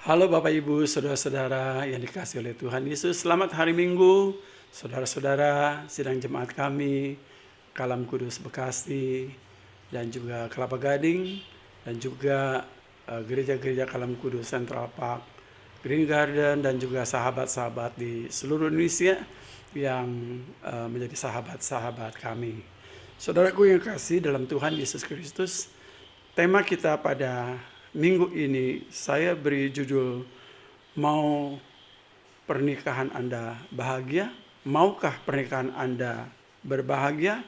Halo Bapak Ibu, Saudara-saudara yang dikasihi oleh Tuhan Yesus. Selamat hari Minggu, Saudara-saudara, sidang jemaat kami, Kalam Kudus Bekasi, dan juga Kelapa Gading, dan juga gereja-gereja Kalam Kudus Central Park, Green Garden, dan juga sahabat-sahabat di seluruh Indonesia yang menjadi sahabat-sahabat kami. Saudaraku yang kasih dalam Tuhan Yesus Kristus, tema kita pada minggu ini saya beri judul, mau pernikahan Anda bahagia? Maukah pernikahan Anda berbahagia?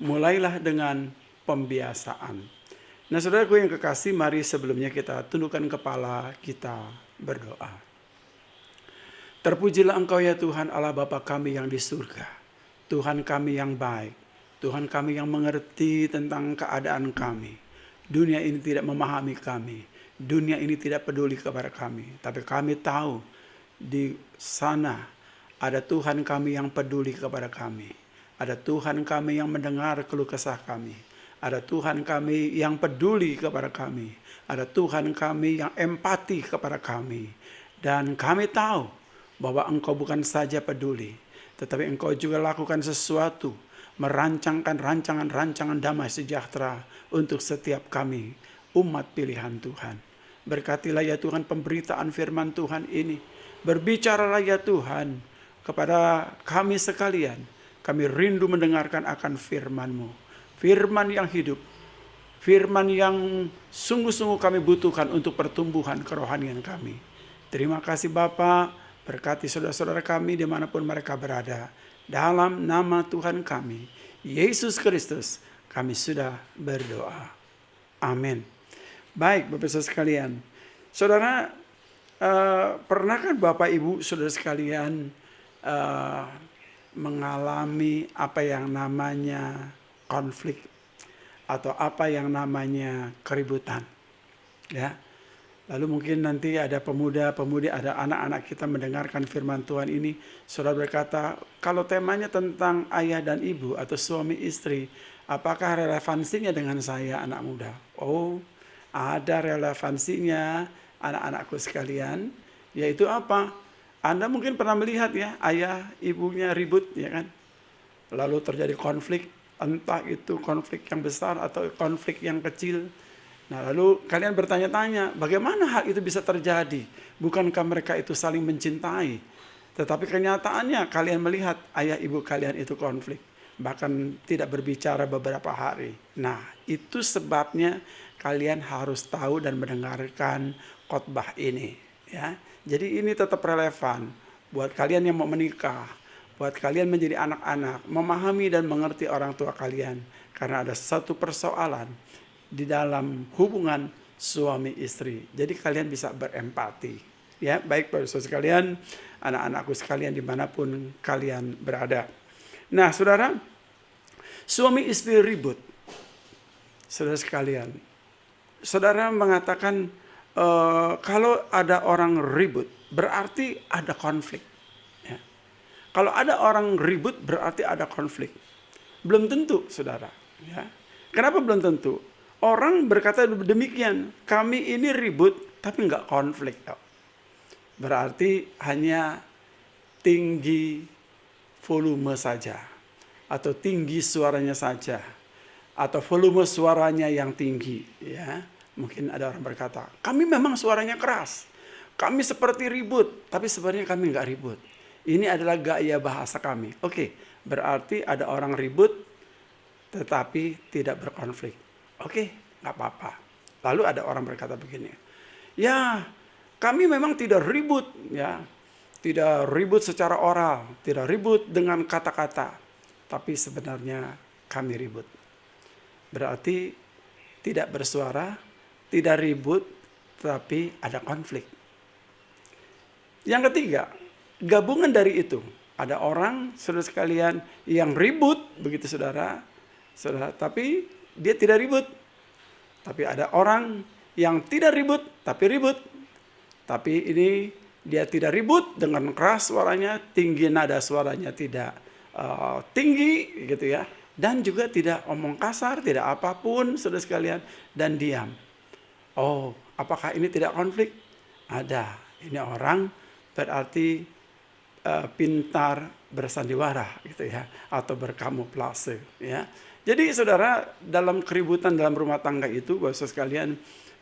Mulailah dengan pembiasaan. Nah, saudaraku yang kekasih, mari sebelumnya kita tundukkan kepala, kita berdoa. Terpujilah Engkau ya Tuhan Allah Bapa kami yang di surga. Tuhan kami yang baik, Tuhan kami yang mengerti tentang keadaan kami. Dunia ini tidak memahami kami. Dunia ini tidak peduli kepada kami. Tapi kami tahu di sana ada Tuhan kami yang peduli kepada kami. Ada Tuhan kami yang mendengar keluh kesah kami. Ada Tuhan kami yang peduli kepada kami. Ada Tuhan kami yang empati kepada kami. Dan kami tahu bahwa Engkau bukan saja peduli, tetapi Engkau juga lakukan sesuatu, merancangkan rancangan-rancangan damai sejahtera untuk setiap kami, umat pilihan Tuhan. Berkatilah ya Tuhan pemberitaan firman Tuhan ini. Berbicaralah ya Tuhan kepada kami sekalian. Kami rindu mendengarkan akan firman-Mu. Firman yang hidup. Firman yang sungguh-sungguh kami butuhkan untuk pertumbuhan kerohanian kami. Terima kasih Bapa. Berkati saudara-saudara kami dimanapun mereka berada. Dalam nama Tuhan kami, Yesus Kristus, kami sudah berdoa. Amin. Baik, Bapak Saudara sekalian. Saudara, pernahkah Bapak Ibu Saudara sekalian mengalami apa yang namanya konflik atau apa yang namanya keributan? Ya. Lalu mungkin nanti ada pemuda-pemudi, ada anak-anak kita mendengarkan firman Tuhan ini. Saudara berkata, kalau temanya tentang ayah dan ibu atau suami istri, apakah relevansinya dengan saya anak muda? Oh, ada relevansinya anak-anakku sekalian. Yaitu apa? Anda mungkin pernah melihat ya, ayah ibunya ribut, ya kan? Lalu terjadi konflik, entah itu konflik yang besar atau konflik yang kecil. Nah, lalu kalian bertanya-tanya, bagaimana hal itu bisa terjadi? Bukankah mereka itu saling mencintai? Tetapi kenyataannya kalian melihat ayah ibu kalian itu konflik. Bahkan tidak berbicara beberapa hari. Nah, itu sebabnya kalian harus tahu dan mendengarkan khotbah ini. Ya. Jadi ini tetap relevan buat kalian yang mau menikah. Buat kalian menjadi anak-anak, memahami dan mengerti orang tua kalian. Karena ada satu persoalan di dalam hubungan suami istri. Jadi kalian bisa berempati. Ya, baik Bapak Saudara sekalian, anak-anakku sekalian dimanapun kalian berada. Nah, saudara, suami istri ribut. Saudara sekalian, saudara mengatakan kalau ada orang ribut berarti ada konflik. Ya. Kalau ada orang ribut berarti ada konflik. Belum tentu, saudara. Ya. Kenapa belum tentu? Orang berkata demikian, kami ini ribut tapi nggak konflik. Berarti hanya tinggi volume saja, atau tinggi suaranya saja, atau volume suaranya yang tinggi. Ya, mungkin ada orang berkata, kami memang suaranya keras, kami seperti ribut, tapi sebenarnya kami nggak ribut. Ini adalah gaya bahasa kami. Oke, berarti ada orang ribut tetapi tidak berkonflik. Oke, nggak apa-apa. Lalu ada orang berkata begini, ya kami memang tidak ribut, ya, tidak ribut secara oral, tidak ribut dengan kata-kata, tapi sebenarnya kami ribut. Berarti tidak bersuara, tidak ribut, tapi ada konflik. Yang ketiga, gabungan dari itu, ada orang, saudara sekalian, yang ribut, begitu saudara, tapi dia tidak ribut. Tapi ada orang yang tidak ribut, tapi ribut. Tapi ini dia tidak ribut dengan keras suaranya, tinggi nada suaranya tidak tinggi gitu ya. Dan juga tidak omong kasar, tidak apapun saudara sekalian, dan diam. Oh, apakah ini tidak konflik? Ada. Ini orang berarti pintar bersandiwara gitu ya, atau berkamuflase ya. Jadi saudara, dalam keributan dalam rumah tangga itu, Bapak sekalian,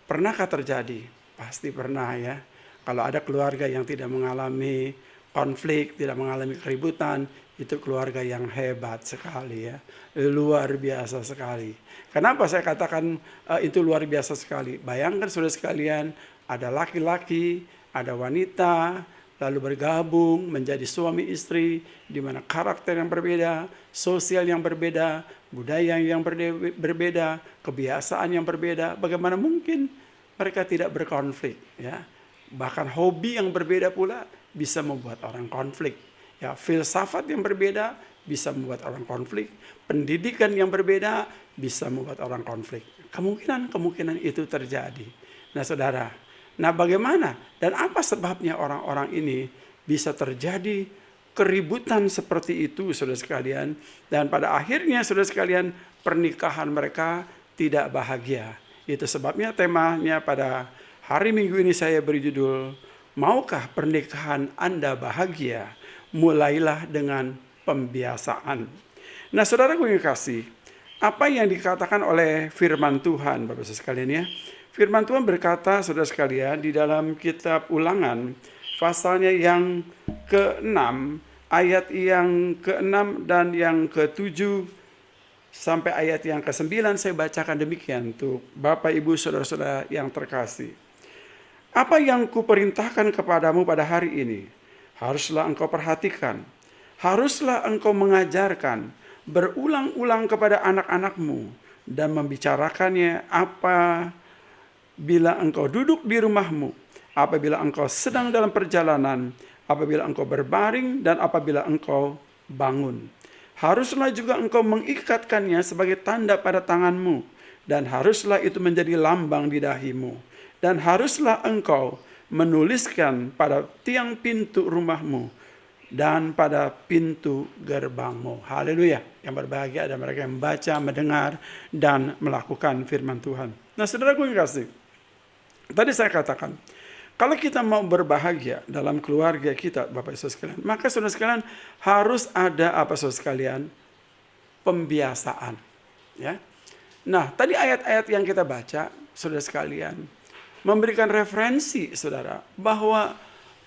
pernahkah terjadi? Pasti pernah ya. Kalau ada keluarga yang tidak mengalami konflik, tidak mengalami keributan, itu keluarga yang hebat sekali ya. Luar biasa sekali. Kenapa saya katakan itu luar biasa sekali? Bayangkan saudara sekalian, ada laki-laki, ada wanita, lalu bergabung menjadi suami istri, di mana karakter yang berbeda, sosial yang berbeda, budaya yang berbeda, kebiasaan yang berbeda. Bagaimana mungkin mereka tidak berkonflik ya? Bahkan hobi yang berbeda pula bisa membuat orang konflik. Ya, filsafat yang berbeda bisa membuat orang konflik. Pendidikan yang berbeda bisa membuat orang konflik. Kemungkinan itu terjadi. Nah saudara, nah bagaimana dan apa sebabnya orang-orang ini bisa terjadi keributan seperti itu saudara sekalian. Dan pada akhirnya saudara sekalian, pernikahan mereka tidak bahagia. Itu sebabnya temanya pada hari Minggu ini saya beri judul, maukah pernikahan Anda bahagia? Mulailah dengan pembiasaan. Nah saudaraku yang kasih, apa yang dikatakan oleh firman Tuhan Bapak sekalian ya? Firman Tuhan berkata saudara sekalian di dalam kitab Ulangan pasalnya yang ke-6, ayat yang ke-6 dan yang ke-7 sampai ayat yang ke-9, saya bacakan demikian untuk Bapak Ibu saudara-saudara yang terkasih. Apa yang kuperintahkan kepadamu pada hari ini, haruslah engkau perhatikan, haruslah engkau mengajarkan berulang-ulang kepada anak-anakmu dan membicarakannya apabila engkau duduk di rumahmu, apabila engkau sedang dalam perjalanan, apabila engkau berbaring, dan apabila engkau bangun. Haruslah juga engkau mengikatkannya sebagai tanda pada tanganmu, dan haruslah itu menjadi lambang di dahimu. Dan haruslah engkau menuliskan pada tiang pintu rumahmu dan pada pintu gerbangmu. Haleluya. Yang berbahagia ada mereka yang membaca, mendengar, dan melakukan firman Tuhan. Nah saudaraku yang kasih, tadi saya katakan, kalau kita mau berbahagia dalam keluarga kita, Bapak Ibu sekalian, maka saudara sekalian harus ada apa saudara sekalian? Pembiasaan. Ya. Nah, tadi ayat-ayat yang kita baca, saudara sekalian, memberikan referensi saudara bahwa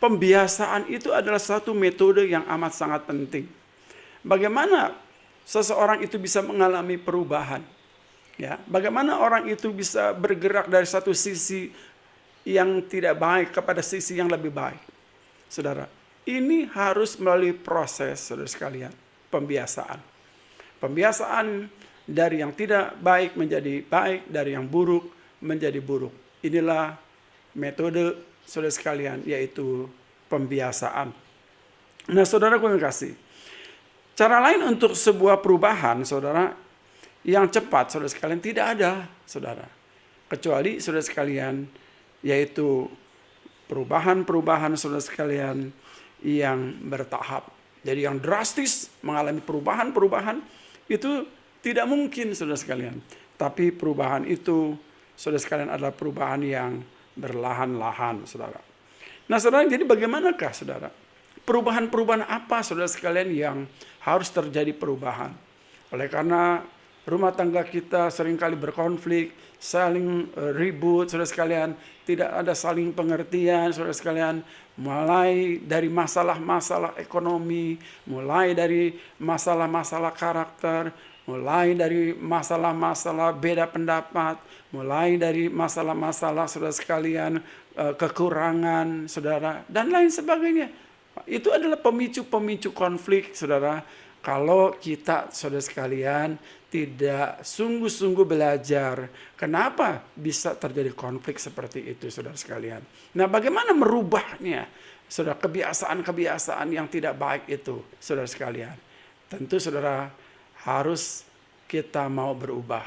pembiasaan itu adalah satu metode yang amat sangat penting. Bagaimana seseorang itu bisa mengalami perubahan? Ya, bagaimana orang itu bisa bergerak dari satu sisi yang tidak baik kepada sisi yang lebih baik? Saudara, ini harus melalui proses saudara sekalian, pembiasaan. Pembiasaan dari yang tidak baik menjadi baik, dari yang buruk menjadi buruk. Inilah metode saudara sekalian, yaitu pembiasaan. Nah saudaraku yang kasih, cara lain untuk sebuah perubahan saudara yang cepat saudara sekalian tidak ada saudara, kecuali saudara sekalian, yaitu perubahan-perubahan saudara sekalian yang bertahap. Jadi yang drastis mengalami perubahan-perubahan itu tidak mungkin saudara sekalian. Tapi perubahan itu saudara sekalian adalah perubahan yang berlahan-lahan saudara. Nah saudara, jadi bagaimanakah saudara? Perubahan-perubahan apa saudara sekalian yang harus terjadi perubahan? Oleh karena rumah tangga kita seringkali berkonflik, saling ribut saudara sekalian, tidak ada saling pengertian saudara sekalian, mulai dari masalah-masalah ekonomi, mulai dari masalah-masalah karakter, mulai dari masalah-masalah beda pendapat, mulai dari masalah-masalah saudara sekalian, kekurangan saudara, dan lain sebagainya. Itu adalah pemicu-pemicu konflik saudara, kalau kita saudara sekalian tidak sungguh-sungguh belajar kenapa bisa terjadi konflik seperti itu saudara sekalian. Nah bagaimana merubahnya saudara, kebiasaan-kebiasaan yang tidak baik itu saudara sekalian. Tentu saudara harus kita mau berubah.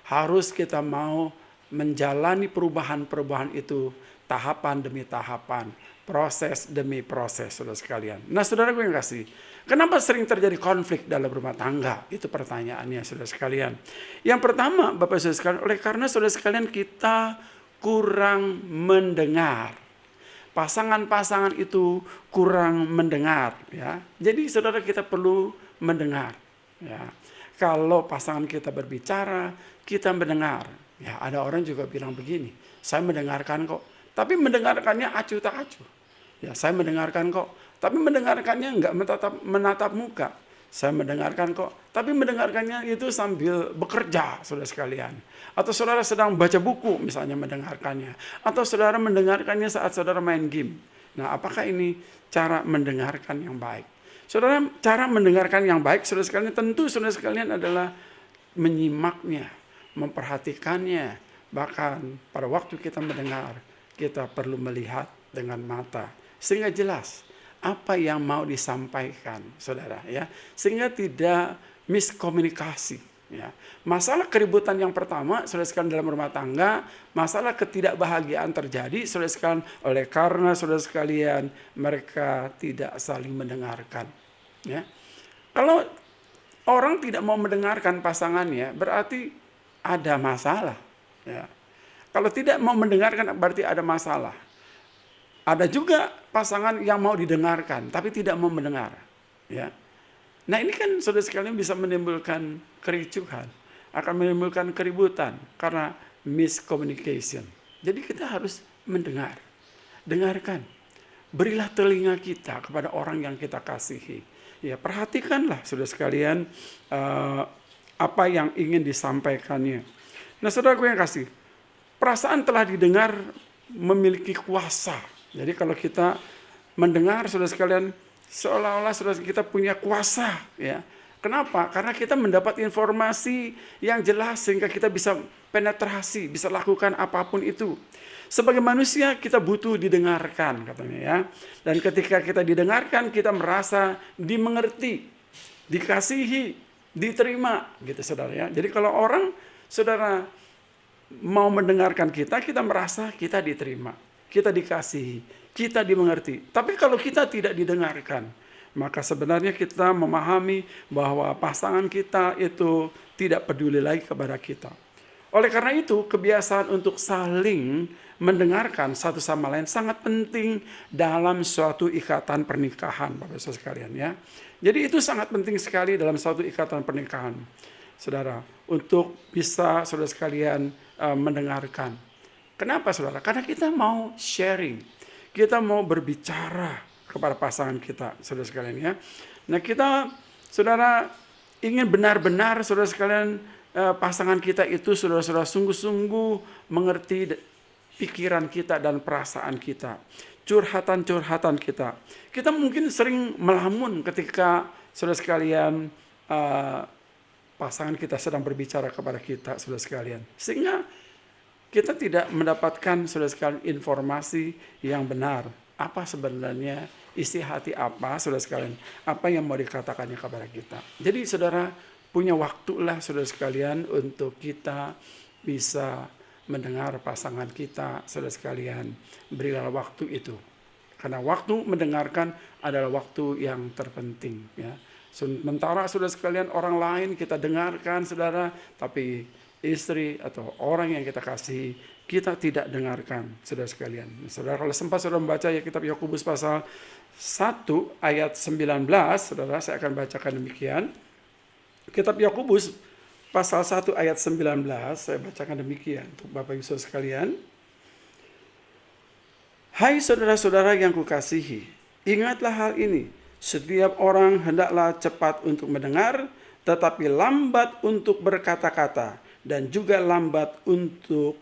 Harus kita mau menjalani perubahan-perubahan itu tahapan demi tahapan, proses demi proses saudara sekalian. Nah saudara gue yang kasih, kenapa sering terjadi konflik dalam rumah tangga? Itu pertanyaannya saudara sekalian. Yang pertama Bapak saudara sekalian, oleh karena saudara sekalian kita kurang mendengar. pasangan-pasangan itu kurang mendengar, ya. Jadi saudara, kita perlu mendengar, ya. Kalau pasangan kita berbicara, kita mendengar. Ya, ada orang juga bilang begini, saya mendengarkan kok, tapi mendengarkannya acuh tak acuh. Ya, saya mendengarkan kok, tapi mendengarkannya nggak menatap muka. Saya mendengarkan kok, tapi mendengarkannya itu sambil bekerja, saudara sekalian. Atau saudara sedang baca buku, misalnya mendengarkannya. Atau saudara mendengarkannya saat saudara main game. Nah, apakah ini cara mendengarkan yang baik? Saudara, cara mendengarkan yang baik, saudara sekalian, tentu saudara sekalian adalah menyimaknya, memperhatikannya. Bahkan pada waktu kita mendengar, kita perlu melihat dengan mata. Sehingga jelas apa yang mau disampaikan, saudara, ya, sehingga tidak miskomunikasi, ya. Masalah keributan yang pertama, saudara sekalian, dalam rumah tangga, masalah ketidakbahagiaan terjadi, saudara sekalian, oleh karena saudara sekalian mereka tidak saling mendengarkan, ya. Kalau orang tidak mau mendengarkan pasangannya, berarti ada masalah, ya. Kalau tidak mau mendengarkan, berarti ada masalah. Ada juga pasangan yang mau didengarkan, tapi tidak mau mendengar, ya. Nah, ini kan saudara sekalian bisa menimbulkan kericuhan, akan menimbulkan keributan karena miscommunication. Jadi kita harus mendengar, dengarkan, berilah telinga kita kepada orang yang kita kasihi. Ya, perhatikanlah saudara sekalian apa yang ingin disampaikannya. Nah, saudaraku yang kasih, perasaan telah didengar memiliki kuasa. Jadi kalau kita mendengar, saudara sekalian, seolah-olah saudara kita punya kuasa, ya. Kenapa? Karena kita mendapat informasi yang jelas sehingga kita bisa penetrasi, bisa lakukan apapun itu. Sebagai manusia kita butuh didengarkan, katanya, ya. Dan ketika kita didengarkan, kita merasa dimengerti, dikasihi, diterima, gitu saudara, ya. Jadi kalau orang, saudara, mau mendengarkan kita merasa kita diterima, kita dikasihi, kita dimengerti. Tapi kalau kita tidak didengarkan, maka sebenarnya kita memahami bahwa pasangan kita itu tidak peduli lagi kepada kita. Oleh karena itu, kebiasaan untuk saling mendengarkan satu sama lain sangat penting dalam suatu ikatan pernikahan, Bapak Saudara sekalian, ya. Jadi itu sangat penting sekali dalam suatu ikatan pernikahan, saudara, untuk bisa saudara sekalian mendengarkan. Kenapa, saudara? Karena kita mau sharing, kita mau berbicara kepada pasangan kita, saudara sekalian, ya. Nah, kita, saudara, ingin benar-benar, saudara sekalian, pasangan kita itu, saudara-saudara, sungguh-sungguh mengerti pikiran kita dan perasaan kita, curhatan-curhatan kita. Kita mungkin sering melamun ketika, saudara sekalian, pasangan kita sedang berbicara kepada kita, saudara sekalian, sehingga kita tidak mendapatkan, saudara sekalian, informasi yang benar. Apa sebenarnya isi hati apa, saudara sekalian, apa yang mau dikatakannya kepada kita. Jadi saudara, punya waktulah, saudara sekalian, untuk kita bisa mendengar pasangan kita, saudara sekalian. Berilah waktu itu. Karena waktu mendengarkan adalah waktu yang terpenting, ya. Sementara saudara sekalian, orang lain kita dengarkan, saudara, tapi istri atau orang yang kita kasih kita tidak dengarkan, saudara sekalian. Saudara, kalau sempat saudara membaca ya kitab Yakobus pasal 1 ayat 19, saudara, saya akan bacakan demikian. Kitab Yakobus pasal 1 ayat 19, saya bacakan demikian untuk Bapak Ibu saudara sekalian. Hai saudara-saudara yang kukasihi, ingatlah hal ini, setiap orang hendaklah cepat untuk mendengar, tetapi lambat untuk berkata-kata, dan juga lambat untuk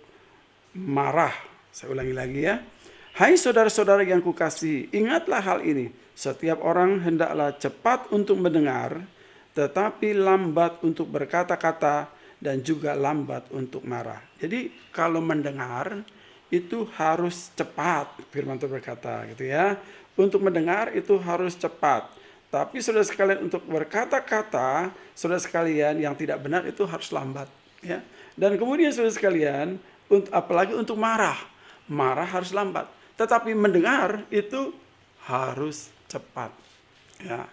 marah. Saya ulangi lagi, ya. Hai saudara-saudara yang kukasihi, ingatlah hal ini. Setiap orang hendaklah cepat untuk mendengar, tetapi lambat untuk berkata-kata, dan juga lambat untuk marah. Jadi kalau mendengar itu harus cepat, firman Tuhan berkata, gitu, ya. Untuk mendengar itu harus cepat. Tapi saudara sekalian, untuk berkata-kata, saudara sekalian, yang tidak benar itu harus lambat, ya. Dan kemudian saudara sekalian, apalagi untuk marah harus lambat. Tetapi mendengar itu harus cepat, ya.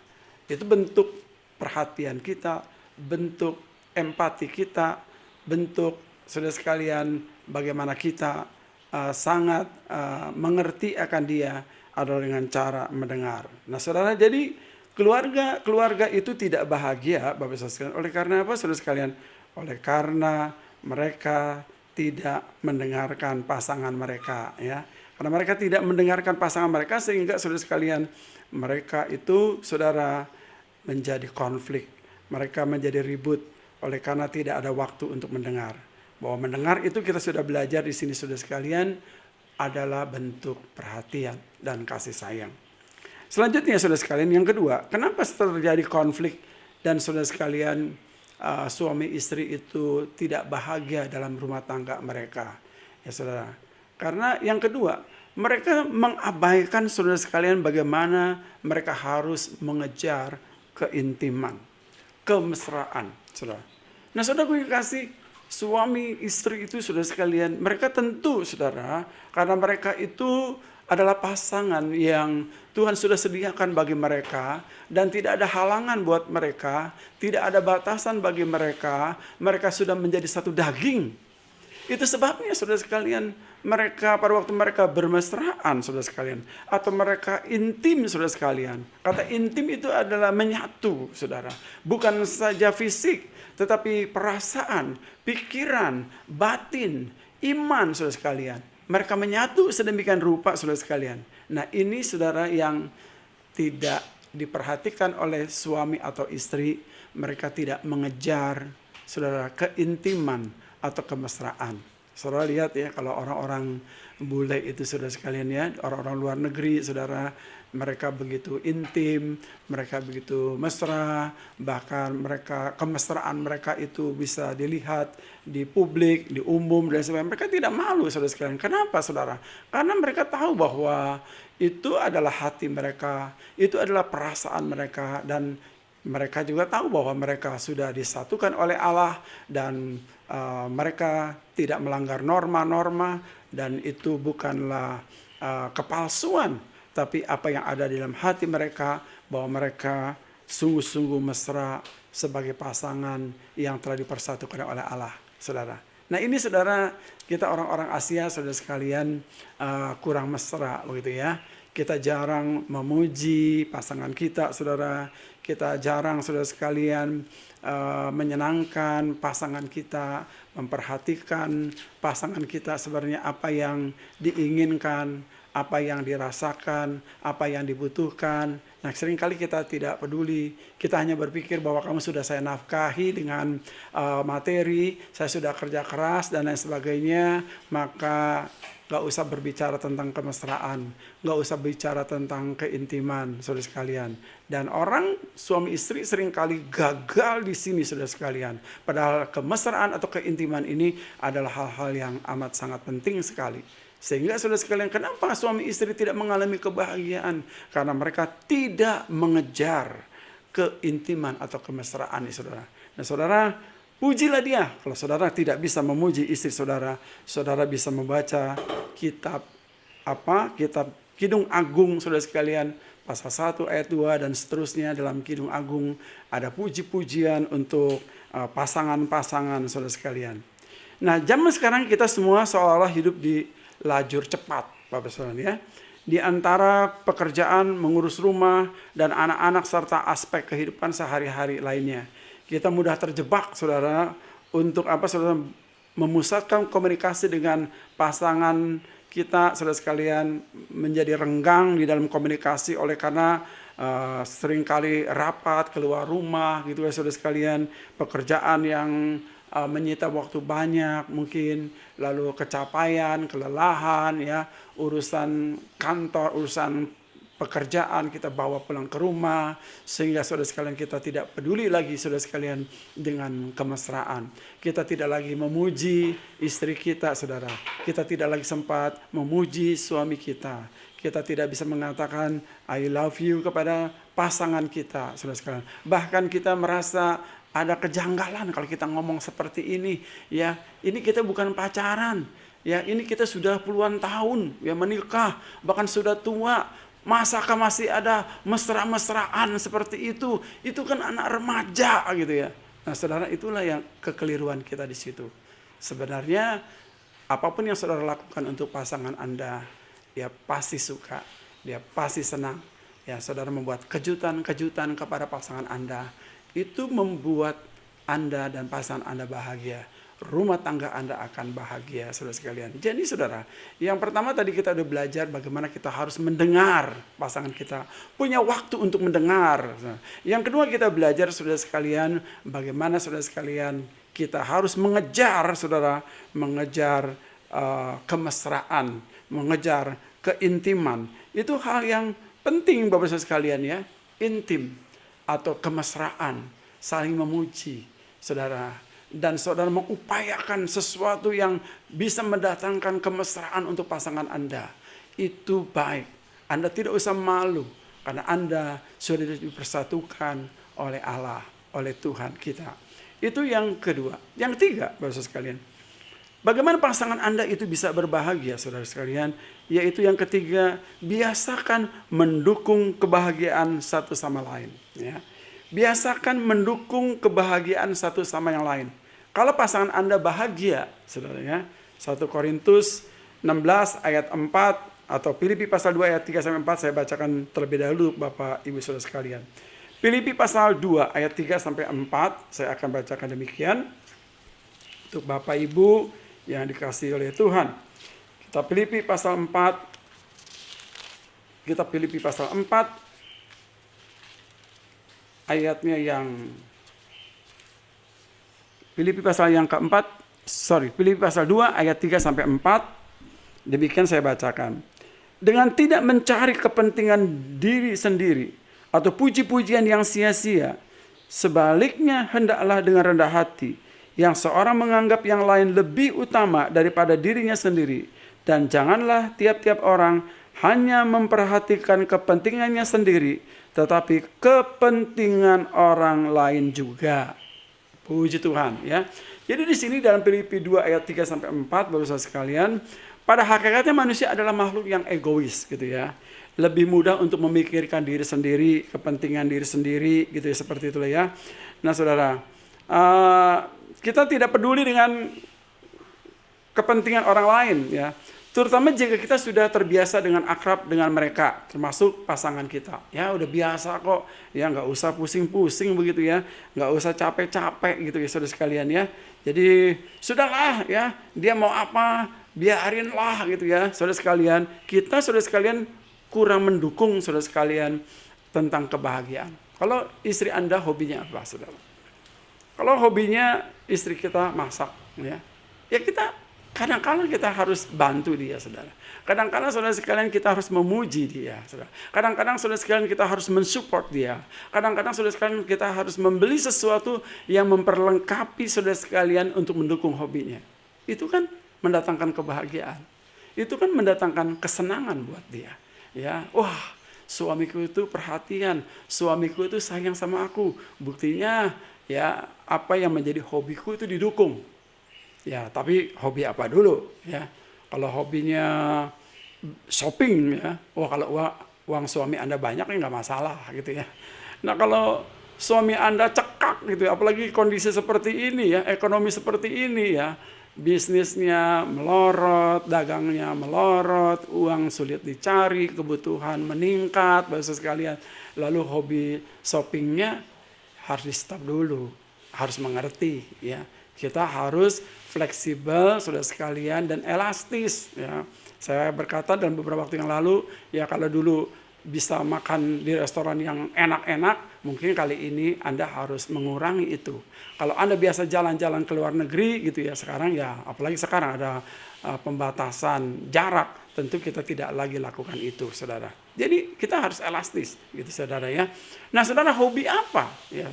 Itu bentuk perhatian kita, bentuk empati kita, bentuk saudara sekalian bagaimana kita sangat mengerti akan dia adalah dengan cara mendengar. Nah, saudara, jadi keluarga itu tidak bahagia, Bapak Saudara sekalian. Oleh karena apa, saudara sekalian? Oleh karena mereka tidak mendengarkan pasangan mereka, ya. Karena mereka tidak mendengarkan pasangan mereka, sehingga saudara sekalian, mereka itu, saudara, menjadi konflik. Mereka menjadi ribut oleh karena tidak ada waktu untuk mendengar. Bahwa mendengar itu kita sudah belajar di sini, saudara sekalian, adalah bentuk perhatian dan kasih sayang. Selanjutnya, saudara sekalian, yang kedua, kenapa terjadi konflik dan saudara sekalian, suami istri itu tidak bahagia dalam rumah tangga mereka, ya saudara? Karena yang kedua, mereka mengabaikan, saudara sekalian, bagaimana mereka harus mengejar keintiman, kemesraan, saudara. Nah, saudara, gue kasih suami istri itu, saudara sekalian, mereka tentu, saudara, karena mereka itu adalah pasangan yang Tuhan sudah sediakan bagi mereka, dan tidak ada halangan buat mereka, tidak ada batasan bagi mereka. Mereka sudah menjadi satu daging. Itu sebabnya, saudara sekalian, mereka pada waktu mereka bermesraan, saudara sekalian, atau mereka intim, saudara sekalian. Kata intim itu adalah menyatu, saudara. Bukan saja fisik, tetapi perasaan, pikiran, batin, iman, saudara sekalian. Mereka menyatu sedemikian rupa, saudara sekalian. Nah, ini, saudara, yang tidak diperhatikan oleh suami atau istri. Mereka tidak mengejar, saudara, keintiman atau kemesraan. Saudara lihat ya, kalau orang-orang bule itu, saudara sekalian, ya, orang-orang luar negeri, saudara, mereka begitu intim, mereka begitu mesra, bahkan mereka, kemesraan mereka itu bisa dilihat di publik, di umum, dan sebagainya. Mereka tidak malu, saudara sekalian. Kenapa, saudara? Karena mereka tahu bahwa itu adalah hati mereka, itu adalah perasaan mereka, dan mereka juga tahu bahwa mereka sudah disatukan oleh Allah, dan mereka tidak melanggar norma-norma, dan itu bukanlah kepalsuan, tapi apa yang ada di dalam hati mereka, bahwa mereka sungguh-sungguh mesra sebagai pasangan yang telah dipersatukan oleh Allah, saudara. Nah, ini, saudara, kita orang-orang Asia, saudara sekalian, kurang mesra, begitu ya. Kita jarang memuji pasangan kita, saudara. Kita jarang, saudara sekalian, menyenangkan pasangan kita, memperhatikan pasangan kita sebenarnya apa yang diinginkan, apa yang dirasakan, apa yang dibutuhkan. Nah, seringkali kita tidak peduli. Kita hanya berpikir bahwa kamu sudah saya nafkahi dengan materi, saya sudah kerja keras, dan lain sebagainya, maka gak usah berbicara tentang kemesraan, gak usah bicara tentang keintiman, saudara sekalian. Dan orang suami istri seringkali gagal di sini, saudara sekalian. Padahal kemesraan atau keintiman ini adalah hal-hal yang amat sangat penting sekali. Sehingga, saudara sekalian, kenapa suami istri tidak mengalami kebahagiaan? Karena mereka tidak mengejar keintiman atau kemesraan, saudara. Nah, saudara, pujilah dia. Kalau saudara tidak bisa memuji istri saudara, saudara bisa membaca kitab kitab Kidung Agung, saudara sekalian, pasal 1 ayat 2 dan seterusnya. Dalam Kidung Agung ada puji-pujian untuk pasangan-pasangan, saudara sekalian. Nah, zaman sekarang kita semua seolah-olah hidup di lajur cepat, Bapak Saudara, ya. Di antara pekerjaan, mengurus rumah dan anak-anak serta aspek kehidupan sehari-hari lainnya, kita mudah terjebak, saudara, untuk saudara, memusatkan komunikasi dengan pasangan kita, saudara sekalian, menjadi renggang di dalam komunikasi oleh karena seringkali rapat keluar rumah, gitu ya, saudara sekalian, pekerjaan yang menyita waktu banyak mungkin, lalu kecapaian, kelelahan, ya, urusan kantor, urusan pekerjaan kita bawa pulang ke rumah, sehingga saudara sekalian kita tidak peduli lagi, saudara sekalian, dengan kemesraan. Kita tidak lagi memuji istri kita, saudara. Kita tidak lagi sempat memuji suami kita. Kita tidak bisa mengatakan I love you kepada pasangan kita, saudara sekalian. Bahkan kita merasa ada kejanggalan kalau kita ngomong seperti ini, ya. Ini kita bukan pacaran, ya. Ini kita sudah puluhan tahun, ya, menikah, bahkan sudah tua. Masakah masih ada mesra-mesraan seperti itu? Itu kan anak remaja, gitu ya. Nah, saudara, itulah yang kekeliruan kita di situ. Sebenarnya apapun yang saudara lakukan untuk pasangan Anda, dia pasti suka, dia pasti senang. Ya, saudara membuat kejutan-kejutan kepada pasangan Anda, itu membuat Anda dan pasangan Anda bahagia. Rumah tangga Anda akan bahagia, saudara sekalian. Jadi saudara, yang pertama tadi kita udah belajar bagaimana kita harus mendengar pasangan kita. Punya waktu untuk mendengar. Yang kedua kita belajar, saudara sekalian, bagaimana saudara sekalian kita harus mengejar, saudara, mengejar kemesraan, mengejar keintiman. Itu hal yang penting Bapak Saudara sekalian ya. Intim atau kemesraan, saling memuji, saudara. Dan saudara mengupayakan sesuatu yang bisa mendatangkan kemesraan untuk pasangan Anda. Itu baik. Anda tidak usah malu karena Anda sudah dipersatukan oleh Allah, oleh Tuhan kita. Itu yang kedua. Yang ketiga, Bapak sekalian, bagaimana pasangan Anda itu bisa berbahagia, saudara sekalian? Yaitu yang ketiga, biasakan mendukung kebahagiaan satu sama lain. Ya. Biasakan mendukung kebahagiaan satu sama yang lain. Kalau pasangan Anda bahagia, saudara ya, 1 Korintus 16 ayat 4 atau Filipi pasal 2 ayat 3-4 saya bacakan terlebih dahulu Bapak Ibu Saudara sekalian. Filipi pasal 2 ayat 3-4 saya akan bacakan demikian untuk Bapak Ibu yang dikasihi oleh Tuhan. Kita Filipi pasal 4 ayatnya yang Filipi pasal yang keempat, Filipi pasal 2 ayat 3-4, demikian saya bacakan. Dengan tidak mencari kepentingan diri sendiri atau puji-pujian yang sia-sia, sebaliknya hendaklah dengan rendah hati, yang seorang menganggap yang lain lebih utama daripada dirinya sendiri, dan janganlah tiap-tiap orang hanya memperhatikan kepentingannya sendiri, tetapi kepentingan orang lain juga. Puji Tuhan ya. Jadi di sini dalam Filipi 2 ayat 3-4 Bapak Saudara sekalian, pada hakikatnya manusia adalah makhluk yang egois gitu ya. Lebih mudah untuk memikirkan diri sendiri, kepentingan diri sendiri gitu ya, seperti itulah ya. Nah saudara, kita tidak peduli dengan kepentingan orang lain ya. Terutama jika kita sudah terbiasa dengan akrab dengan mereka, termasuk pasangan kita. Ya udah biasa kok, ya nggak usah pusing-pusing begitu ya, nggak usah capek-capek gitu ya saudara sekalian ya. Jadi sudahlah ya, dia mau apa, biarinlah gitu ya saudara sekalian. Kita saudara sekalian kurang mendukung saudara sekalian tentang kebahagiaan. Kalau istri Anda hobinya apa saudara? Kalau hobinya istri kita masak ya kita kadang-kadang kita harus bantu dia, saudara. Kadang-kadang saudara sekalian kita harus memuji dia, saudara. Kadang-kadang saudara sekalian kita harus mensupport dia. Kadang-kadang saudara sekalian kita harus membeli sesuatu yang memperlengkapi saudara sekalian untuk mendukung hobinya. Itu kan mendatangkan kebahagiaan. Itu kan mendatangkan kesenangan buat dia. Ya, wah, suamiku itu perhatian, suamiku itu sayang sama aku. Buktinya ya apa yang menjadi hobiku itu didukung. Ya, tapi hobi apa dulu ya? Kalau hobinya shopping ya, wah kalau uang suami Anda banyak ya nggak masalah gitu ya. Nah kalau suami Anda cekak gitu, apalagi kondisi seperti ini ya, ekonomi seperti ini ya, bisnisnya melorot, dagangnya melorot, uang sulit dicari, kebutuhan meningkat, bahasa sekalian. Lalu hobi shoppingnya harus di stop dulu, harus mengerti ya. Kita harus fleksibel, saudara sekalian, dan elastis. Ya. Saya berkata dalam beberapa waktu yang lalu, ya kalau dulu bisa makan di restoran yang enak-enak, mungkin kali ini Anda harus mengurangi itu. Kalau Anda biasa jalan-jalan ke luar negeri, gitu ya, sekarang ya, apalagi sekarang ada pembatasan jarak, tentu kita tidak lagi lakukan itu, saudara. Jadi kita harus elastis, gitu, saudara ya. Nah, saudara, hobi apa ya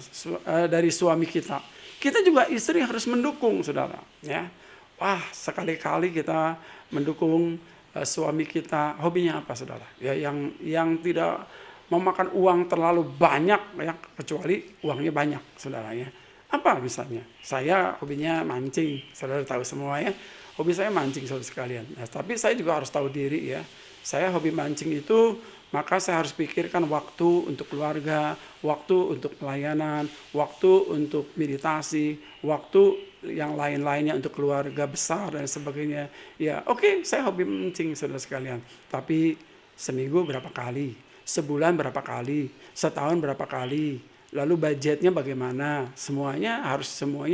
dari suami kita? Kita juga istri harus mendukung, saudara. Ya, wah sekali-kali kita mendukung suami kita. Hobinya apa, saudara? Ya, yang tidak memakan uang terlalu banyak, ya, kecuali uangnya banyak, saudara. Ya. Apa misalnya? Saya hobinya mancing, saudara tahu semua ya. Hobi saya mancing, saudara sekalian. Nah, tapi saya juga harus tahu diri ya. Saya hobi mancing itu Maka saya harus pikirkan waktu untuk keluarga, waktu untuk pelayanan, waktu untuk meditasi, waktu yang lain-lainnya untuk keluarga besar dan sebagainya. Ya, oke, saya hobi mancing, saudara sekalian. Tapi seminggu berapa kali? Sebulan berapa kali? Setahun berapa kali? Lalu budgetnya bagaimana? Semuanya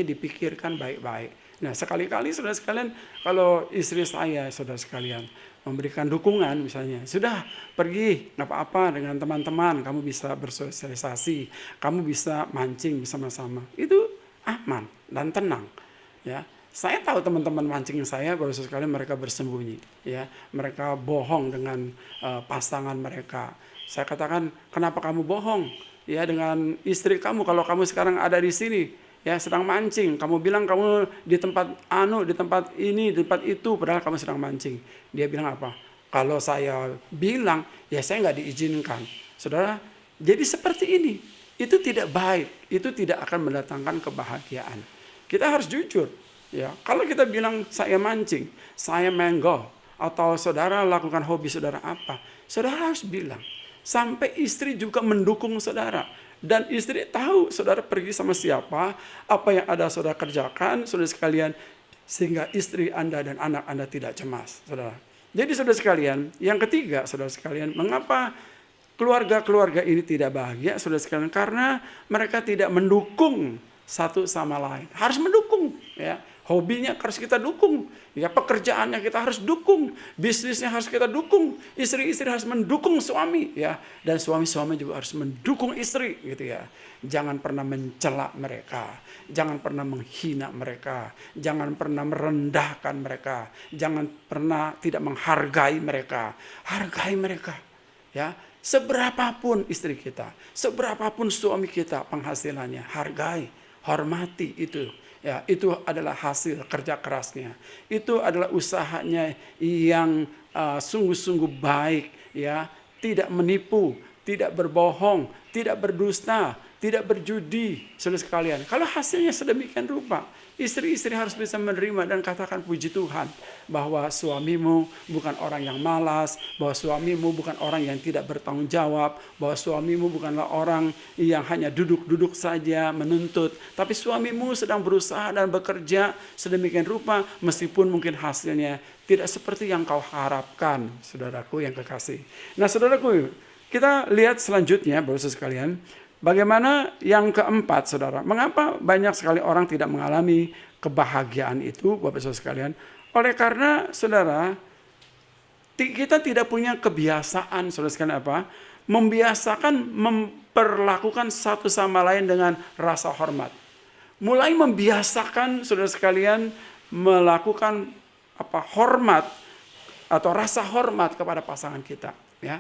dipikirkan baik-baik. Nah, sekali-kali saudara sekalian, kalau istri saya, saudara sekalian, memberikan dukungan misalnya, sudah pergi, nggak apa-apa dengan teman-teman, kamu bisa bersosialisasi, kamu bisa mancing bersama-sama, itu aman dan tenang, ya. Saya tahu teman-teman mancing saya, kalau sekali mereka bersembunyi, ya, mereka bohong dengan pasangan mereka. Saya katakan, kenapa kamu bohong, ya, dengan istri kamu kalau kamu sekarang ada di sini? Ya, sedang mancing, kamu bilang kamu di tempat di tempat ini, di tempat itu, padahal kamu sedang mancing. Dia bilang apa? Kalau saya bilang, ya saya nggak diizinkan. Saudara, jadi seperti ini, itu tidak baik, itu tidak akan mendatangkan kebahagiaan. Kita harus jujur, ya. Kalau kita bilang saya mancing, saya main golf, atau saudara lakukan hobi saudara apa, saudara harus bilang. Sampai istri juga mendukung saudara. Dan istri tahu saudara pergi sama siapa, apa yang ada saudara kerjakan, saudara sekalian, sehingga istri Anda dan anak Anda tidak cemas, saudara. Jadi saudara sekalian, yang ketiga, saudara sekalian, mengapa keluarga-keluarga ini tidak bahagia, saudara sekalian? Karena mereka tidak mendukung satu sama lain. Harus mendukung, ya. Hobinya harus kita dukung, ya, pekerjaannya kita harus dukung, bisnisnya harus kita dukung, istri-istri harus mendukung suami, ya, dan suami-suami juga harus mendukung istri, gitu ya. Jangan pernah mencela mereka, jangan pernah menghina mereka, jangan pernah merendahkan mereka, jangan pernah tidak menghargai mereka, hargai mereka, ya. Seberapapun istri kita, seberapapun suami kita penghasilannya, hargai, hormati itu. Ya, itu adalah hasil kerja kerasnya. Itu adalah usahanya yang sungguh-sungguh baik, ya. Tidak menipu, tidak berbohong, tidak berdusta, tidak berjudi, saudara sekalian. Kalau hasilnya sedemikian rupa, istri-istri harus bisa menerima dan katakan puji Tuhan bahwa suamimu bukan orang yang malas, bahwa suamimu bukan orang yang tidak bertanggung jawab, bahwa suamimu bukanlah orang yang hanya duduk-duduk saja menuntut, tapi suamimu sedang berusaha dan bekerja sedemikian rupa meskipun mungkin hasilnya tidak seperti yang kau harapkan, saudaraku yang kekasih. Nah, saudaraku, kita lihat selanjutnya, Bapak-Ibu sekalian, bagaimana yang keempat, saudara. Mengapa banyak sekali orang tidak mengalami kebahagiaan itu, Bapak-Ibu sekalian? Oleh karena, saudara, kita tidak punya kebiasaan, saudara sekalian, apa? Membiasakan memperlakukan satu sama lain dengan rasa hormat. Mulai membiasakan, saudara sekalian, melakukan hormat atau rasa hormat kepada pasangan kita, ya.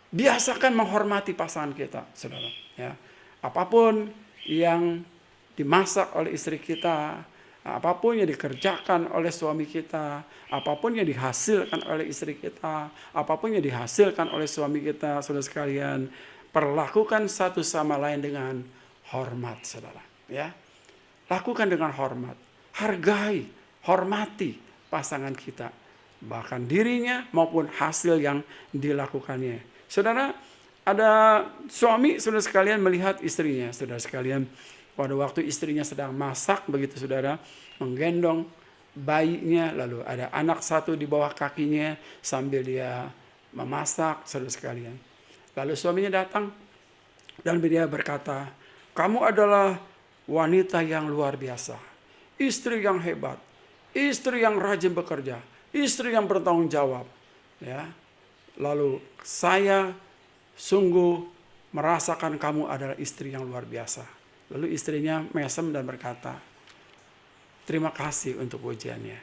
Biasakan menghormati pasangan kita, saudara. Ya, apapun yang dimasak oleh istri kita, apapun yang dikerjakan oleh suami kita, apapun yang dihasilkan oleh istri kita, apapun yang dihasilkan oleh suami kita, saudara sekalian, perlakukan satu sama lain dengan hormat, saudara. Ya, lakukan dengan hormat, hargai, hormati pasangan kita, bahkan dirinya maupun hasil yang dilakukannya. Saudara, ada suami, saudara sekalian, melihat istrinya, saudara sekalian, pada waktu istrinya sedang masak, begitu saudara, menggendong bayinya, lalu ada anak satu di bawah kakinya sambil dia memasak, saudara sekalian. Lalu suaminya datang dan dia berkata, kamu adalah wanita yang luar biasa, istri yang hebat, istri yang rajin bekerja, istri yang bertanggung jawab, ya. Lalu saya sungguh merasakan kamu adalah istri yang luar biasa. Lalu istrinya mesem dan berkata, terima kasih untuk pujiannya.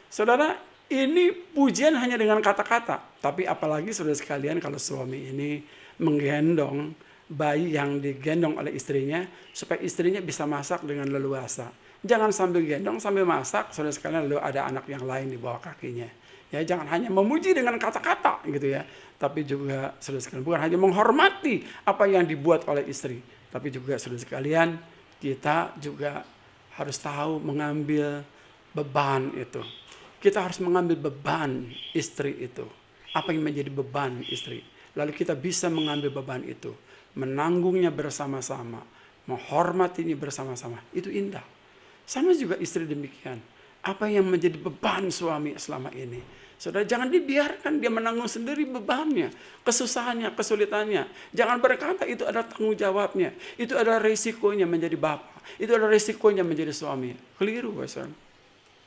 Saudara, ini pujian hanya dengan kata-kata. Tapi apalagi saudara sekalian kalau suami ini menggendong bayi yang digendong oleh istrinya, supaya istrinya bisa masak dengan leluasa. Jangan sambil gendong, sambil masak, saudara sekalian, lalu ada anak yang lain di bawah kakinya. Ya, jangan hanya memuji dengan kata-kata gitu ya, tapi juga saudara sekalian bukan hanya menghormati apa yang dibuat oleh istri, tapi juga saudara sekalian kita juga harus tahu mengambil beban itu. Kita harus mengambil beban istri itu. Apa yang menjadi beban istri? lalu kita bisa mengambil beban itu, menanggungnya bersama-sama, menghormatinya bersama-sama. Itu indah. Sama juga istri demikian. Apa yang menjadi beban suami selama ini? Saudara, jangan dibiarkan dia menanggung sendiri bebannya, kesusahannya, kesulitannya. Jangan berkata itu adalah tanggung jawabnya. Itu adalah resikonya menjadi bapak. Itu adalah resikonya menjadi suami. Keliru, saudara.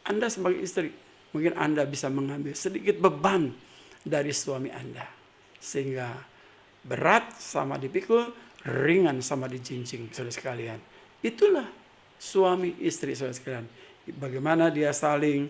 Anda sebagai istri, mungkin Anda bisa mengambil sedikit beban dari suami Anda. Sehingga berat sama dipikul, ringan sama dijinjing, saudara sekalian. Itulah suami istri, saudara sekalian. Bagaimana dia saling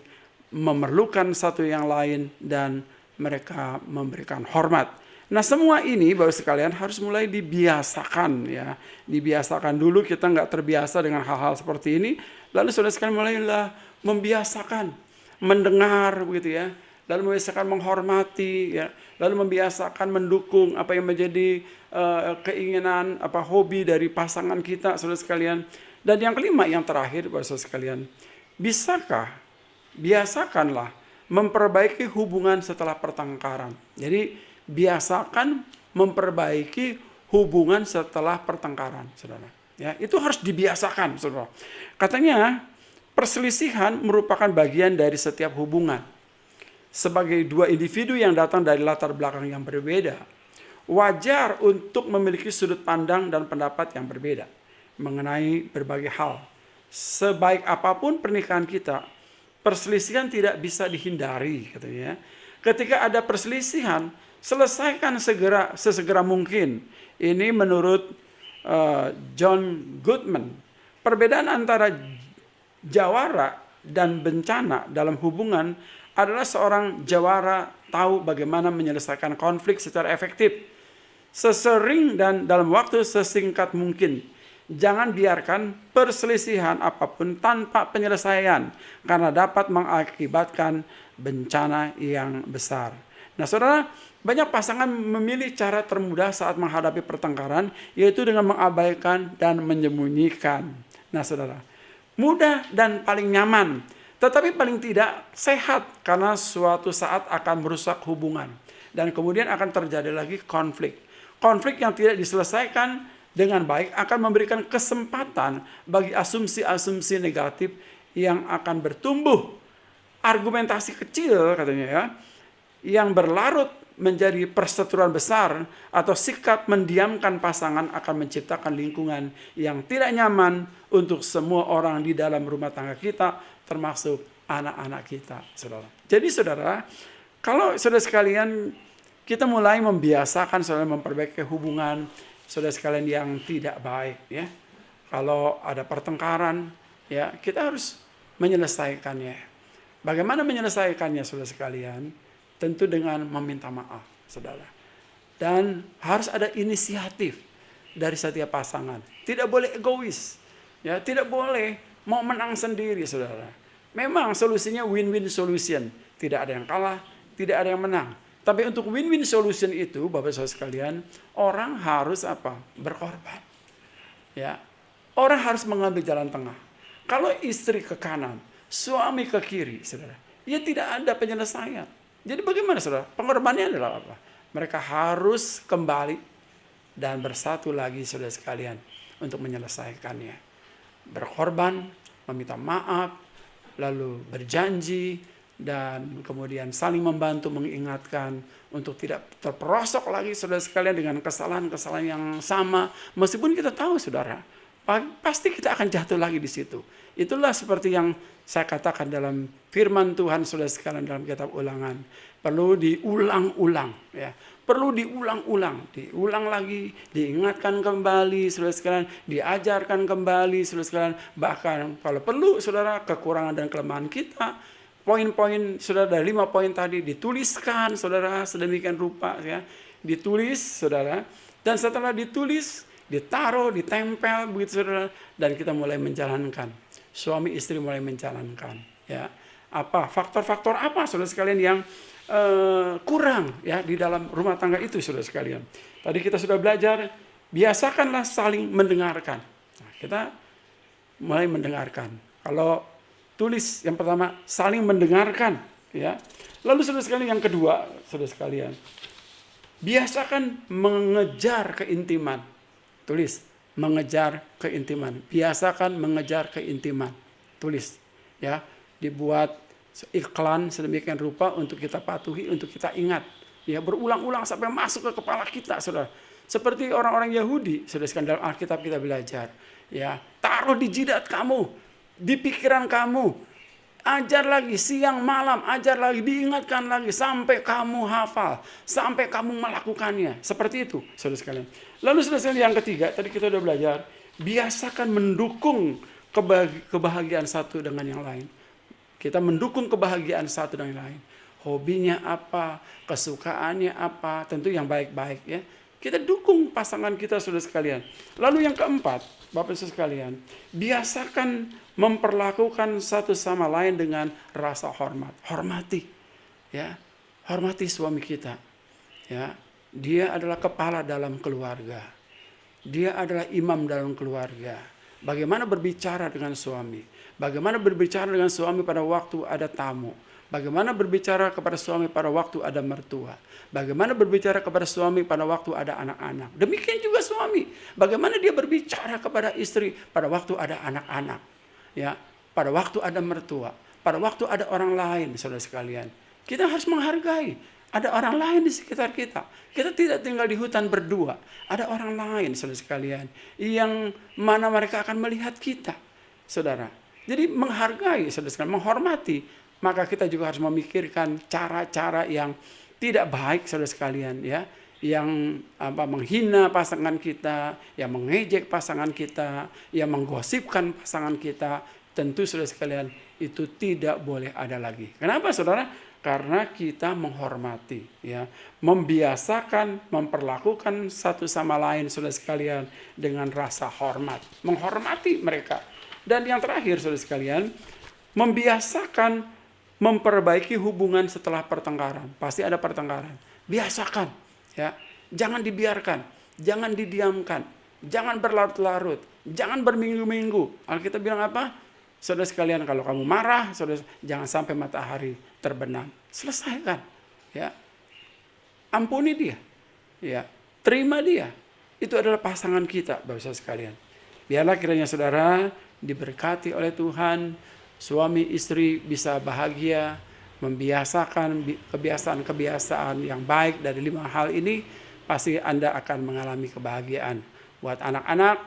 memerlukan satu yang lain dan mereka memberikan hormat. Nah, semua ini Bapak sekalian harus mulai dibiasakan ya. Dibiasakan dulu, kita nggak terbiasa dengan hal-hal seperti ini. Lalu saudara sekalian mulailah membiasakan mendengar begitu ya. Lalu membiasakan menghormati ya. Lalu membiasakan mendukung apa yang menjadi keinginan, hobi dari pasangan kita, saudara sekalian. Dan yang kelima, yang terakhir Bapak sekalian, biasakanlah memperbaiki hubungan setelah pertengkaran. Jadi biasakan memperbaiki hubungan setelah pertengkaran, saudara. Ya, itu harus dibiasakan, saudara. Katanya perselisihan merupakan bagian dari setiap hubungan. Sebagai dua individu yang datang dari latar belakang yang berbeda, wajar untuk memiliki sudut pandang dan pendapat yang berbeda mengenai berbagai hal. Sebaik apapun pernikahan kita, perselisihan tidak bisa dihindari, katanya. Ketika ada perselisihan, selesaikan sesegera mungkin. Ini menurut John Goodman. Perbedaan antara jawara dan bencana dalam hubungan adalah seorang jawara tahu bagaimana menyelesaikan konflik secara efektif, sesering dan dalam waktu sesingkat mungkin. Jangan biarkan perselisihan apapun tanpa penyelesaian, karena dapat mengakibatkan bencana yang besar. Nah, saudara, banyak pasangan memilih cara termudah saat menghadapi pertengkaran, yaitu dengan mengabaikan dan menyembunyikan. Nah, saudara, mudah dan paling nyaman, tetapi paling tidak sehat, karena suatu saat akan merusak hubungan. Dan kemudian akan terjadi lagi konflik. Konflik yang tidak diselesaikan dengan baik akan memberikan kesempatan bagi asumsi-asumsi negatif yang akan bertumbuh. Argumentasi kecil, katanya ya, yang berlarut menjadi perseteruan besar atau sikap mendiamkan pasangan akan menciptakan lingkungan yang tidak nyaman untuk semua orang di dalam rumah tangga kita, termasuk anak-anak kita, saudara. Jadi saudara, kalau saudara sekalian kita mulai membiasakan saudara memperbaiki hubungan saudara sekalian yang tidak baik ya. Kalau ada pertengkaran ya, kita harus menyelesaikannya. Bagaimana menyelesaikannya saudara sekalian? Tentu dengan meminta maaf, saudara. Dan harus ada inisiatif dari setiap pasangan. Tidak boleh egois. Ya, tidak boleh mau menang sendiri, saudara. Memang solusinya win-win solution. Tidak ada yang kalah, tidak ada yang menang. Tapi untuk win-win solution itu, Bapak Saudara sekalian, orang harus berkorban. Ya. Orang harus mengambil jalan tengah. Kalau istri ke kanan, suami ke kiri, saudara, ya tidak ada penyelesaian. Jadi bagaimana, saudara? Pengorbanannya adalah apa? Mereka harus kembali dan bersatu lagi, saudara sekalian, untuk menyelesaikannya. Berkorban, meminta maaf, lalu berjanji, dan kemudian saling membantu mengingatkan untuk tidak terperosok lagi saudara sekalian dengan kesalahan-kesalahan yang sama. Meskipun kita tahu saudara, pasti kita akan jatuh lagi di situ. Itulah seperti yang saya katakan dalam firman Tuhan saudara sekalian dalam kitab Ulangan. Perlu diulang-ulang ya. Perlu diulang lagi, diingatkan kembali saudara sekalian, diajarkan kembali saudara sekalian. Bahkan kalau perlu saudara kekurangan dan kelemahan kita, poin-poin saudara dari 5 poin tadi dituliskan saudara sedemikian rupa ya, ditulis saudara, dan setelah ditulis ditaruh, ditempel begitu saudara, dan kita mulai menjalankan. Suami istri mulai menjalankan ya. Apa faktor-faktor apa saudara sekalian yang kurang ya di dalam rumah tangga itu saudara sekalian. Tadi kita sudah belajar, biasakanlah saling mendengarkan. Nah, kita mulai mendengarkan. Kalau tulis yang pertama saling mendengarkan ya. Lalu saudara sekalian yang kedua, saudara sekalian, Biasakan mengejar keintiman. Tulis, mengejar keintiman. Biasakan mengejar keintiman. Tulis, ya. Dibuat iklan sedemikian rupa untuk kita patuhi, untuk kita ingat. Ya, berulang-ulang sampai masuk ke kepala kita, saudara. Seperti orang-orang Yahudi, saudara sekalian, dalam Alkitab kita belajar. Ya, taruh di jidat kamu, di pikiran kamu. Ajar lagi siang malam, ajar lagi, diingatkan lagi sampai kamu hafal, sampai kamu melakukannya. Seperti itu, saudara sekalian. Lalu saudara sekalian, yang ketiga, tadi kita udah belajar, biasakan mendukung kebahagiaan satu dengan yang lain. Kita mendukung kebahagiaan satu dengan yang lain. Hobinya apa, kesukaannya apa, tentu yang baik-baik ya. Kita dukung pasangan kita, saudara sekalian. Lalu yang keempat, Bapak Ibu sekalian, biasakan memperlakukan satu sama lain dengan rasa hormat. Hormati, ya, hormati suami kita. Ya, dia adalah kepala dalam keluarga. Dia adalah imam dalam keluarga. Bagaimana berbicara dengan suami? Bagaimana berbicara dengan suami pada waktu ada tamu? Bagaimana berbicara kepada suami pada waktu ada mertua? Bagaimana berbicara kepada suami pada waktu ada anak-anak? Demikian juga suami. Bagaimana dia berbicara kepada istri pada waktu ada anak-anak? Ya, pada waktu ada mertua, pada waktu ada orang lain, saudara sekalian. Kita harus menghargai. Ada orang lain di sekitar kita. Kita tidak tinggal di hutan berdua. Ada orang lain, saudara sekalian, yang mana mereka akan melihat kita, saudara. Jadi menghargai, saudara sekalian, menghormati. Maka kita juga harus memikirkan cara-cara yang tidak baik, saudara sekalian, ya, yang menghina pasangan kita, yang mengejek pasangan kita, yang menggosipkan pasangan kita. Tentu, saudara sekalian, itu tidak boleh ada lagi. Kenapa, saudara? Karena kita menghormati, ya, membiasakan, memperlakukan satu sama lain, saudara sekalian, dengan rasa hormat, menghormati mereka. Dan yang terakhir, saudara sekalian, membiasakan memperbaiki hubungan setelah pertengkaran. Pasti ada pertengkaran. Biasakan, ya. Jangan dibiarkan, jangan didiamkan, jangan berlarut-larut, jangan berminggu-minggu. Alkitab bilang apa? Saudara sekalian, kalau kamu marah, saudara, jangan sampai matahari terbenam. Selesaikan, ya. Ampuni dia, ya. Terima dia. Itu adalah pasangan kita, Bapak Saudara sekalian. Biarlah kiranya saudara diberkati oleh Tuhan. Suami istri bisa bahagia, membiasakan kebiasaan-kebiasaan yang baik dari 5 hal ini, pasti Anda akan mengalami kebahagiaan. Buat anak-anak,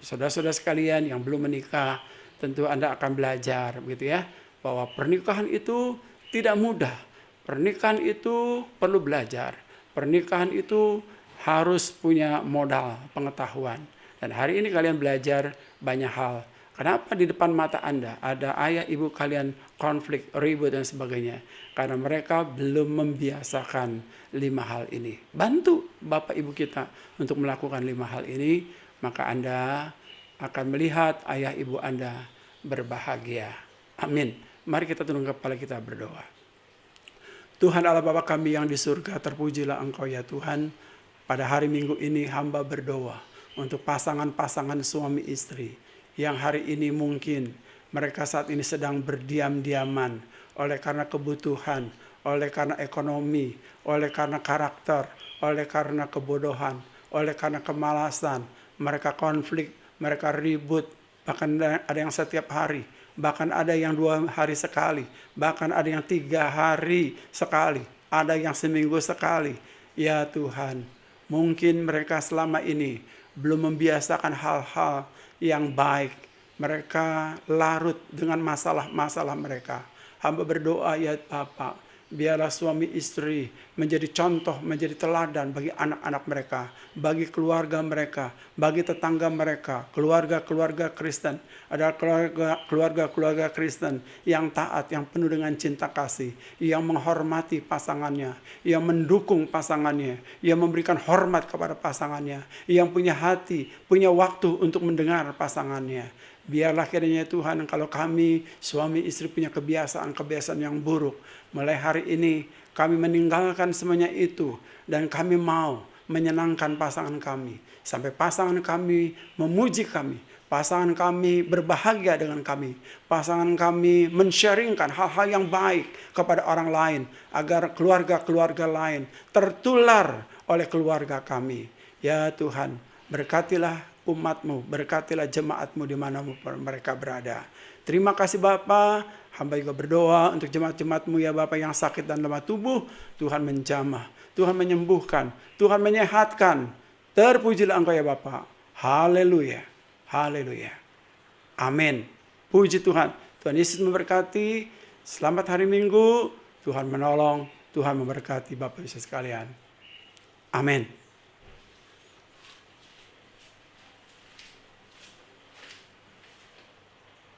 saudara-saudara sekalian yang belum menikah, tentu Anda akan belajar, begitu ya, bahwa pernikahan itu tidak mudah. Pernikahan itu perlu belajar. Pernikahan itu harus punya modal pengetahuan. Dan hari ini kalian belajar banyak hal. Kenapa di depan mata Anda ada ayah ibu kalian konflik, ribut dan sebagainya? Karena mereka belum membiasakan 5 hal ini. Bantu bapak ibu kita untuk melakukan 5 hal ini, maka Anda akan melihat ayah ibu Anda berbahagia. Amin. Mari kita tundukkan kepala kita berdoa. Tuhan Allah Bapa kami yang di surga, terpujilah Engkau ya Tuhan. Pada hari Minggu ini hamba berdoa untuk pasangan-pasangan suami istri yang hari ini mungkin mereka saat ini sedang berdiam-diaman oleh karena kebutuhan, oleh karena ekonomi, oleh karena karakter, oleh karena kebodohan, oleh karena kemalasan. Mereka konflik, mereka ribut, bahkan ada yang setiap hari, bahkan ada yang 2 hari sekali, bahkan ada yang 3 hari sekali, ada yang seminggu sekali. Ya Tuhan, mungkin mereka selama ini belum membiasakan hal-hal yang baik. Mereka larut dengan masalah-masalah mereka. Hamba berdoa ya Bapak, biarlah suami istri menjadi contoh, menjadi teladan bagi anak-anak mereka, bagi keluarga mereka, bagi tetangga mereka, keluarga-keluarga Kristen. Ada keluarga-keluarga Kristen yang taat, yang penuh dengan cinta kasih, yang menghormati pasangannya, yang mendukung pasangannya, yang memberikan hormat kepada pasangannya, yang punya hati, punya waktu untuk mendengar pasangannya. Biarlah kiranya Tuhan, kalau kami suami istri punya kebiasaan-kebiasaan yang buruk, mulai hari ini kami meninggalkan semuanya itu dan kami mau menyenangkan pasangan kami. Sampai pasangan kami memuji kami, pasangan kami berbahagia dengan kami, pasangan kami men-sharingkan hal-hal yang baik kepada orang lain, agar keluarga-keluarga lain tertular oleh keluarga kami. Ya Tuhan, berkatilah umat-Mu, berkatilah jemaat-Mu dimanapun mereka berada. Terima kasih Bapa, hamba juga berdoa untuk jemaat-jemaat-Mu ya Bapa yang sakit dan lemah tubuh. Tuhan menjamah, Tuhan menyembuhkan, Tuhan menyehatkan. Terpujilah Engkau ya Bapa. Haleluya, haleluya. Amin. Puji Tuhan. Tuhan Yesus memberkati. Selamat hari Minggu. Tuhan menolong, Tuhan memberkati Bapak Ibu sekalian. Amin.